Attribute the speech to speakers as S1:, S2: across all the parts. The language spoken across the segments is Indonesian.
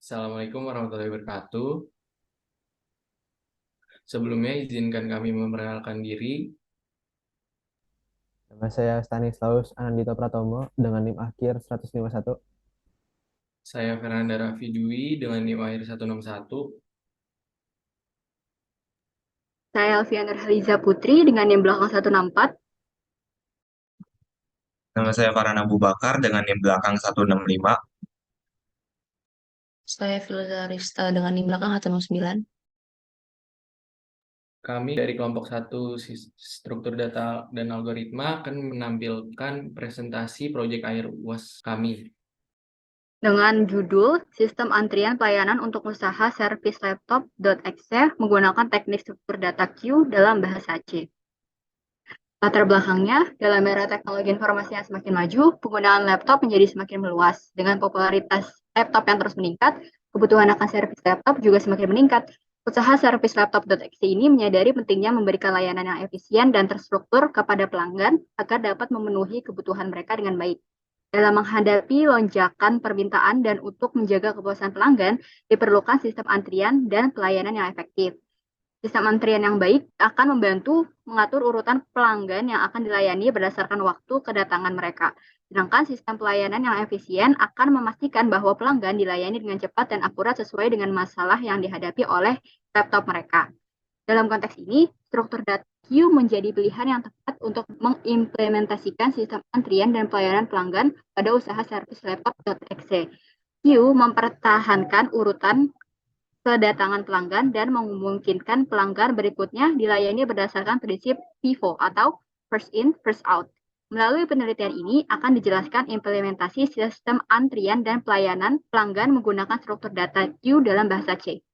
S1: Assalamualaikum warahmatullahi wabarakatuh. Sebelumnya izinkan kami memperkenalkan diri.
S2: Nama saya Stanislaus Anandito Pratomo dengan NIM akhir 151.
S1: Saya Fernanda Raffi Dwi dengan NIM akhir 161.
S3: Saya Alfiana Haliza Putri dengan NIM belakang 164.
S4: Nama saya Farhan Abu Bakar dengan NIM belakang 165.
S5: Saya Filza Rista dengan NIM belakang 169.
S1: Kami dari kelompok 1 Struktur Data dan Algoritma akan menampilkan presentasi proyek akhir UAS kami.
S3: Dengan judul Sistem Antrian Pelayanan untuk Usaha Service Laptop.exe menggunakan teknik struktur data queue dalam bahasa C. Latar belakangnya, dalam era teknologi informasi yang semakin maju, penggunaan laptop menjadi semakin meluas. Dengan popularitas laptop yang terus meningkat, kebutuhan akan servis laptop juga semakin meningkat. Usaha servis laptop.exe ini menyadari pentingnya memberikan layanan yang efisien dan terstruktur kepada pelanggan agar dapat memenuhi kebutuhan mereka dengan baik. Dalam menghadapi lonjakan permintaan dan untuk menjaga kepuasan pelanggan, diperlukan sistem antrian dan pelayanan yang efektif. Sistem antrian yang baik akan membantu mengatur urutan pelanggan yang akan dilayani berdasarkan waktu kedatangan mereka. Sedangkan sistem pelayanan yang efisien akan memastikan bahwa pelanggan dilayani dengan cepat dan akurat sesuai dengan masalah yang dihadapi oleh laptop mereka. Dalam konteks ini, struktur data queue menjadi pilihan yang tepat untuk mengimplementasikan sistem antrian dan pelayanan pelanggan pada usaha servis laptop.exe. Queue mempertahankan urutan kedatangan pelanggan dan memungkinkan pelanggan berikutnya dilayani berdasarkan prinsip FIFO atau first in, first out. Melalui penelitian ini akan dijelaskan implementasi sistem antrian dan pelayanan pelanggan menggunakan struktur data queue dalam bahasa C.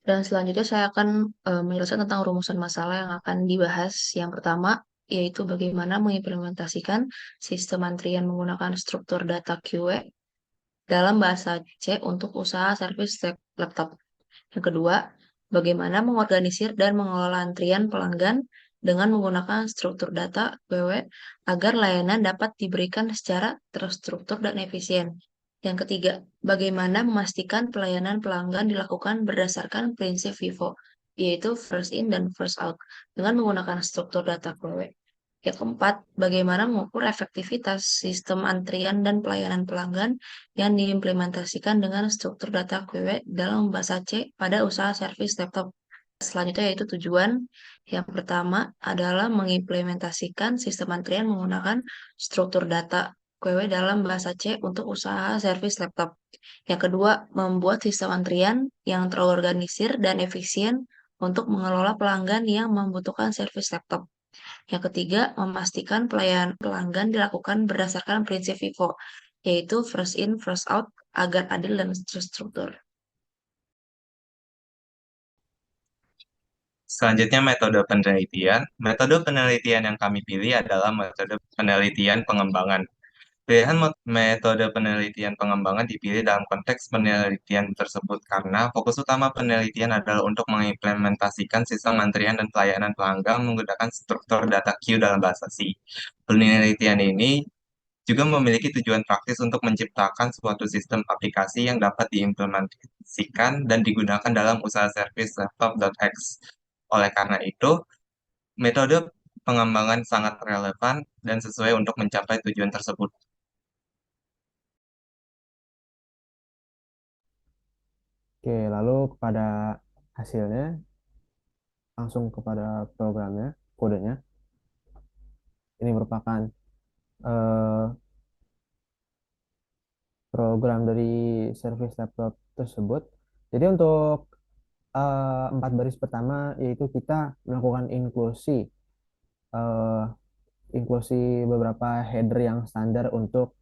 S5: Dan selanjutnya saya akan menjelaskan tentang rumusan masalah yang akan dibahas. Yang pertama, yaitu bagaimana mengimplementasikan sistem antrian menggunakan struktur data QE dalam bahasa C untuk usaha servis laptop. Yang kedua, bagaimana mengorganisir dan mengelola antrian pelanggan dengan menggunakan struktur data QW agar layanan dapat diberikan secara terstruktur dan efisien. Yang ketiga, bagaimana memastikan pelayanan pelanggan dilakukan berdasarkan prinsip FIFO, yaitu first in dan first out, dengan menggunakan struktur data QW. Yang keempat, bagaimana mengukur efektivitas sistem antrian dan pelayanan pelanggan yang diimplementasikan dengan struktur data QW dalam bahasa C pada usaha servis laptop. Selanjutnya yaitu tujuan. Yang pertama adalah mengimplementasikan sistem antrian menggunakan struktur data QW dalam bahasa C untuk usaha servis laptop. Yang kedua, membuat sistem antrian yang terorganisir dan efisien untuk mengelola pelanggan yang membutuhkan servis laptop. Yang ketiga, memastikan pelayanan pelanggan dilakukan berdasarkan prinsip FIFO, yaitu first in, first out, agar adil dan terstruktur.
S4: Selanjutnya metode penelitian. Metode penelitian yang kami pilih adalah metode penelitian pengembangan. Pilihan metode penelitian pengembangan dipilih dalam konteks penelitian tersebut karena fokus utama penelitian adalah untuk mengimplementasikan sistem antrian dan pelayanan pelanggan menggunakan struktur data queue dalam bahasa C. Penelitian ini juga memiliki tujuan praktis untuk menciptakan suatu sistem aplikasi yang dapat diimplementasikan dan digunakan dalam usaha servis laptop.x. Oleh karena itu, metode pengembangan sangat relevan dan sesuai untuk mencapai tujuan tersebut.
S2: Oke, lalu kepada hasilnya, langsung kepada programnya, kodenya. Ini merupakan eh, program dari service laptop tersebut. Jadi untuk 4 baris pertama yaitu kita melakukan eh, inklusi beberapa header yang standar untuk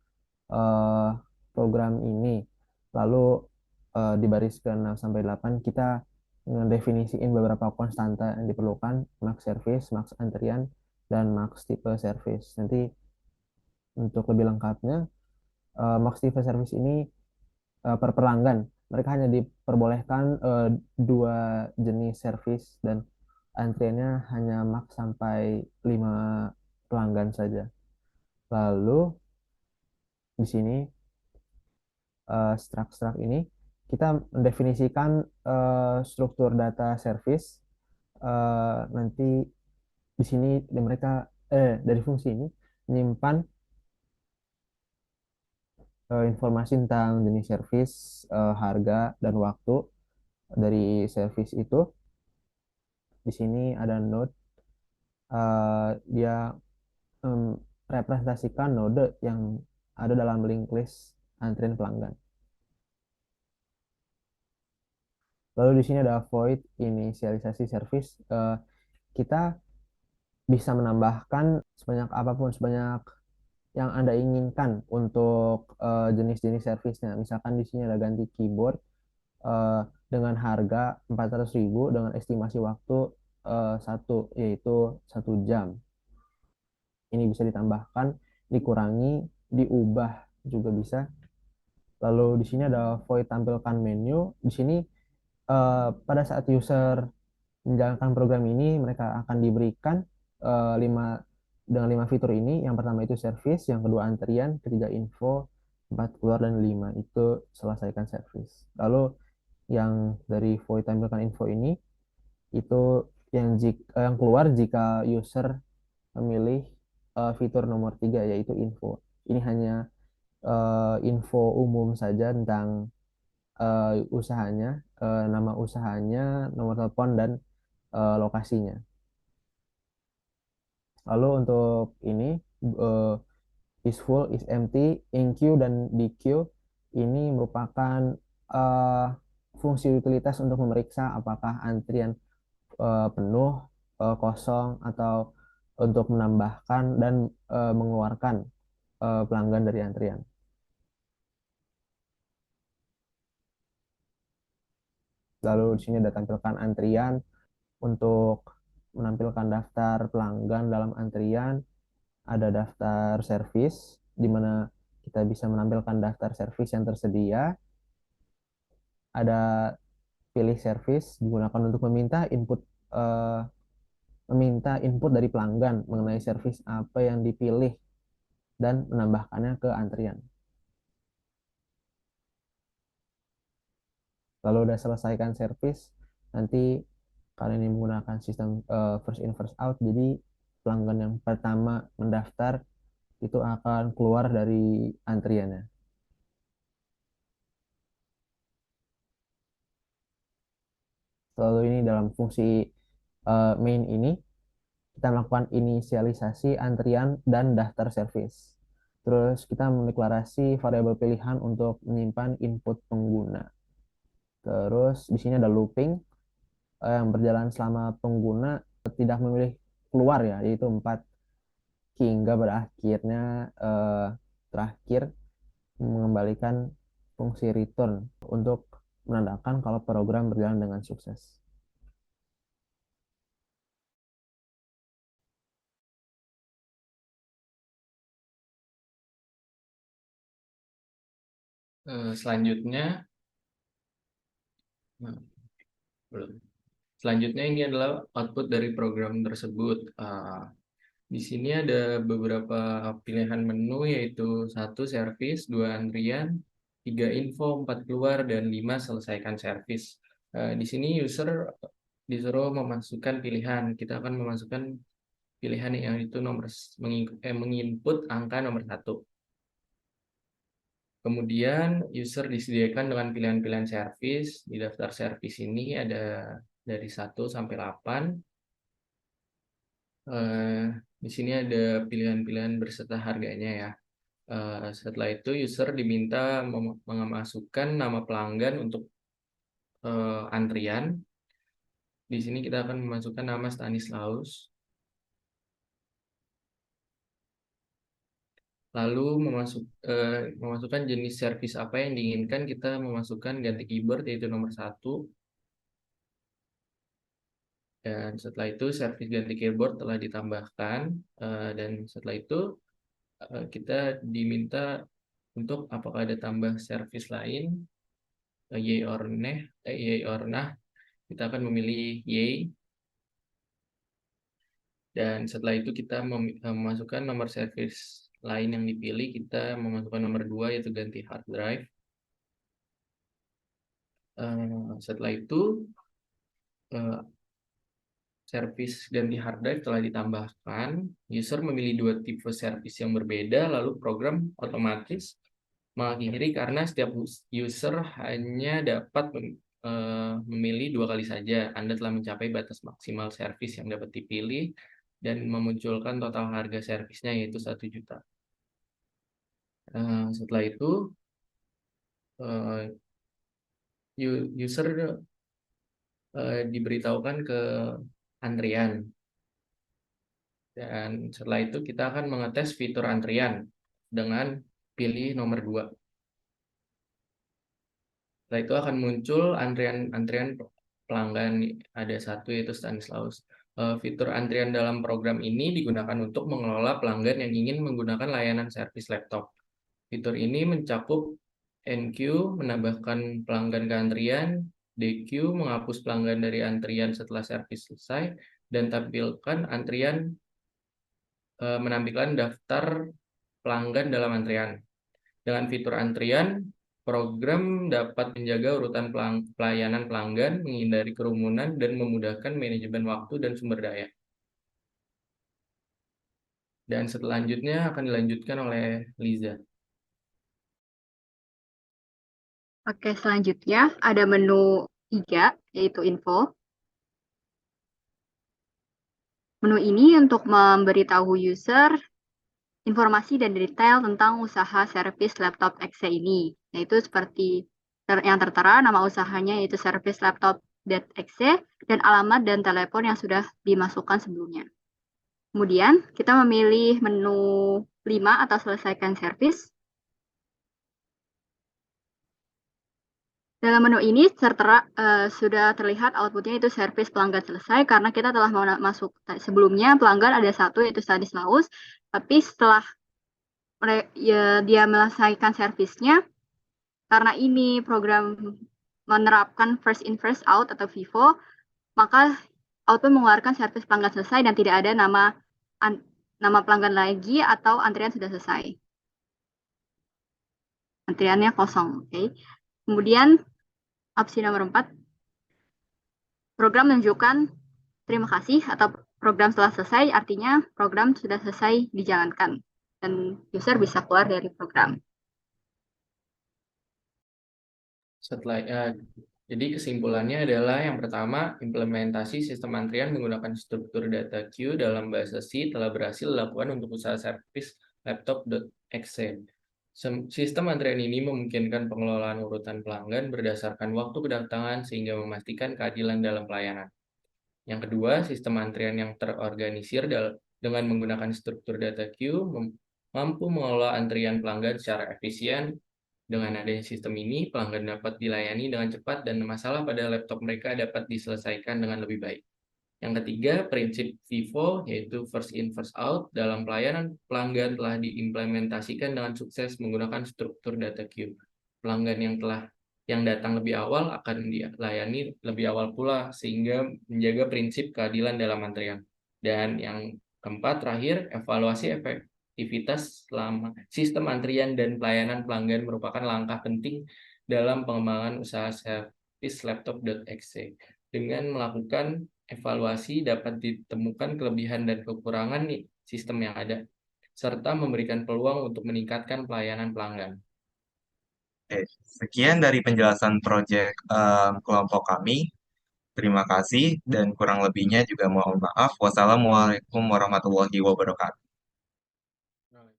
S2: eh, program ini. Lalu di baris ke-6 sampai 8 kita ngedefinisiin beberapa konstanta yang diperlukan, max service, max antrian, dan max tipe service. Nanti untuk lebih lengkapnya, max tipe service ini per pelanggan. Mereka hanya diperbolehkan 2 jenis service dan antriannya hanya max sampai 5 pelanggan saja. Lalu di sini struct ini kita mendefinisikan struktur data service. Nanti di sini mereka dari fungsi ini menyimpan informasi tentang jenis service, harga, dan waktu dari service itu. Di sini ada node, dia representasikan node yang ada dalam link list antrian pelanggan. Lalu di sini ada void inisialisasi service. Kita bisa menambahkan sebanyak apapun, sebanyak yang Anda inginkan untuk jenis-jenis servisnya. Misalkan di sini ada ganti keyboard dengan harga 400.000 dengan estimasi waktu 1 yaitu 1 jam. Ini bisa ditambahkan, dikurangi, diubah juga bisa. Lalu di sini ada void tampilkan menu. Di sini pada saat user menjalankan program ini mereka akan diberikan 5 fitur ini. Yang pertama itu service, yang kedua antrian, ketiga info, 4 keluar, dan 5 itu selesaikan service. Lalu yang dari void tampilkan info ini itu yang keluar jika user memilih fitur nomor 3 yaitu info. Ini hanya info umum saja tentang usahanya, nama usahanya, nomor telepon, dan lokasinya. Lalu untuk ini is full, is empty, enqueue, dan dequeue ini merupakan fungsi utilitas untuk memeriksa apakah antrian penuh, kosong, atau untuk menambahkan dan mengeluarkan pelanggan dari antrian. Lalu di sini ada tampilkan antrian. Untuk menampilkan daftar pelanggan dalam antrian, ada daftar servis, di mana kita bisa menampilkan daftar servis yang tersedia. Ada pilih servis, digunakan untuk meminta input dari pelanggan mengenai servis apa yang dipilih dan menambahkannya ke antrian. Lalu udah selesaikan servis, nanti kalian ini menggunakan sistem first in first out, jadi pelanggan yang pertama mendaftar itu akan keluar dari antriannya. Lalu ini dalam fungsi main ini kita melakukan inisialisasi antrian dan daftar service. Terus kita mendeklarasi variabel pilihan untuk menyimpan input pengguna. Terus di sini ada looping yang berjalan selama pengguna tidak memilih keluar ya, yaitu 4 hingga berakhirnya terakhir mengembalikan fungsi return untuk menandakan kalau program berjalan dengan sukses.
S1: Selanjutnya, belum. Selanjutnya ini adalah output dari program tersebut. Di sini ada beberapa pilihan menu, yaitu 1 service, 2 antrian, 3 info, 4 keluar, dan 5 selesaikan service. Di sini user disuruh memasukkan pilihan. Kita akan memasukkan pilihan yang itu menginput angka nomor 1. Kemudian user disediakan dengan pilihan-pilihan service. Di daftar service ini ada dari 1 sampai 8. Di sini ada pilihan-pilihan berserta harganya ya. Setelah itu user diminta memasukkan nama pelanggan untuk antrian. Di sini kita akan memasukkan nama Stanislaus. Lalu memasukkan jenis servis apa yang diinginkan. Kita memasukkan ganti keyboard yaitu nomor 1. Dan setelah itu servis ganti keyboard telah ditambahkan. Dan setelah itu kita diminta untuk apakah ada tambah servis lain, yay or nah. Kita akan memilih yay. Dan setelah itu kita memasukkan nomor servis lain yang dipilih. Kita memasukkan nomor 2 yaitu ganti hard drive. Setelah itu eh, servis ganti hard drive telah ditambahkan. User memilih dua tipe servis yang berbeda, lalu program otomatis mengakhiri karena setiap user hanya dapat memilih 2 kali saja. Anda telah mencapai batas maksimal servis yang dapat dipilih dan memunculkan total harga servisnya yaitu 1 juta. Setelah itu user diberitahukan ke antrian. Dan setelah itu kita akan mengetes fitur antrian dengan pilih nomor 2. Setelah itu akan muncul antrian pelanggan, ada satu yaitu Stanislaus. Fitur antrian dalam program ini digunakan untuk mengelola pelanggan yang ingin menggunakan layanan servis laptop. Fitur ini mencakup NQ, menambahkan pelanggan ke antrian, DQ, menghapus pelanggan dari antrian setelah servis selesai, dan tampilkan antrian menampilkan daftar pelanggan dalam antrian. Dengan fitur antrian, program dapat menjaga urutan pelayanan pelanggan, menghindari kerumunan, dan memudahkan manajemen waktu dan sumber daya. Dan selanjutnya akan dilanjutkan oleh Liza.
S3: Oke, selanjutnya ada menu 3, yaitu info. Menu ini untuk memberitahu user informasi dan detail tentang usaha servis laptop Exe ini, yaitu seperti yang tertera nama usahanya yaitu servis laptop.exe dan alamat dan telepon yang sudah dimasukkan sebelumnya. Kemudian kita memilih menu 5 atau selesaikan servis. Dalam menu ini sudah terlihat outputnya itu servis pelanggan selesai karena kita telah masuk sebelumnya pelanggan ada satu yaitu Stanislaus, tapi setelah dia menyelesaikan servisnya, karena ini program menerapkan first in first out atau FIFO, maka output mengeluarkan servis pelanggan selesai dan tidak ada nama pelanggan lagi atau antrian sudah selesai. Antriannya kosong, oke. Kemudian opsi nomor 4, program menunjukkan terima kasih atau program telah selesai, artinya program sudah selesai dijalankan dan user bisa keluar dari program.
S1: Jadi kesimpulannya adalah yang pertama, implementasi sistem antrian menggunakan struktur data queue dalam bahasa C telah berhasil dilakukan untuk usaha servis laptop.exe. Sistem antrian ini memungkinkan pengelolaan urutan pelanggan berdasarkan waktu kedatangan sehingga memastikan keadilan dalam pelayanan. Yang kedua, sistem antrian yang terorganisir dengan menggunakan struktur data queue mampu mengelola antrian pelanggan secara efisien. Dengan adanya sistem ini, pelanggan dapat dilayani dengan cepat dan masalah pada laptop mereka dapat diselesaikan dengan lebih baik. Yang ketiga, prinsip FIFO, yaitu first in, first out, dalam pelayanan pelanggan telah diimplementasikan dengan sukses menggunakan struktur data queue. Pelanggan yang datang lebih awal akan dilayani lebih awal pula, sehingga menjaga prinsip keadilan dalam antrian. Dan yang keempat, terakhir, evaluasi efektivitas selama sistem antrian dan pelayanan pelanggan merupakan langkah penting dalam pengembangan usaha servis laptop.exe. Dengan melakukan evaluasi dapat ditemukan kelebihan dan kekurangan sistem yang ada, serta memberikan peluang untuk meningkatkan pelayanan pelanggan.
S4: Oke, sekian dari penjelasan proyek kelompok kami. Terima kasih dan kurang lebihnya juga mohon maaf. Wassalamualaikum warahmatullahi wabarakatuh.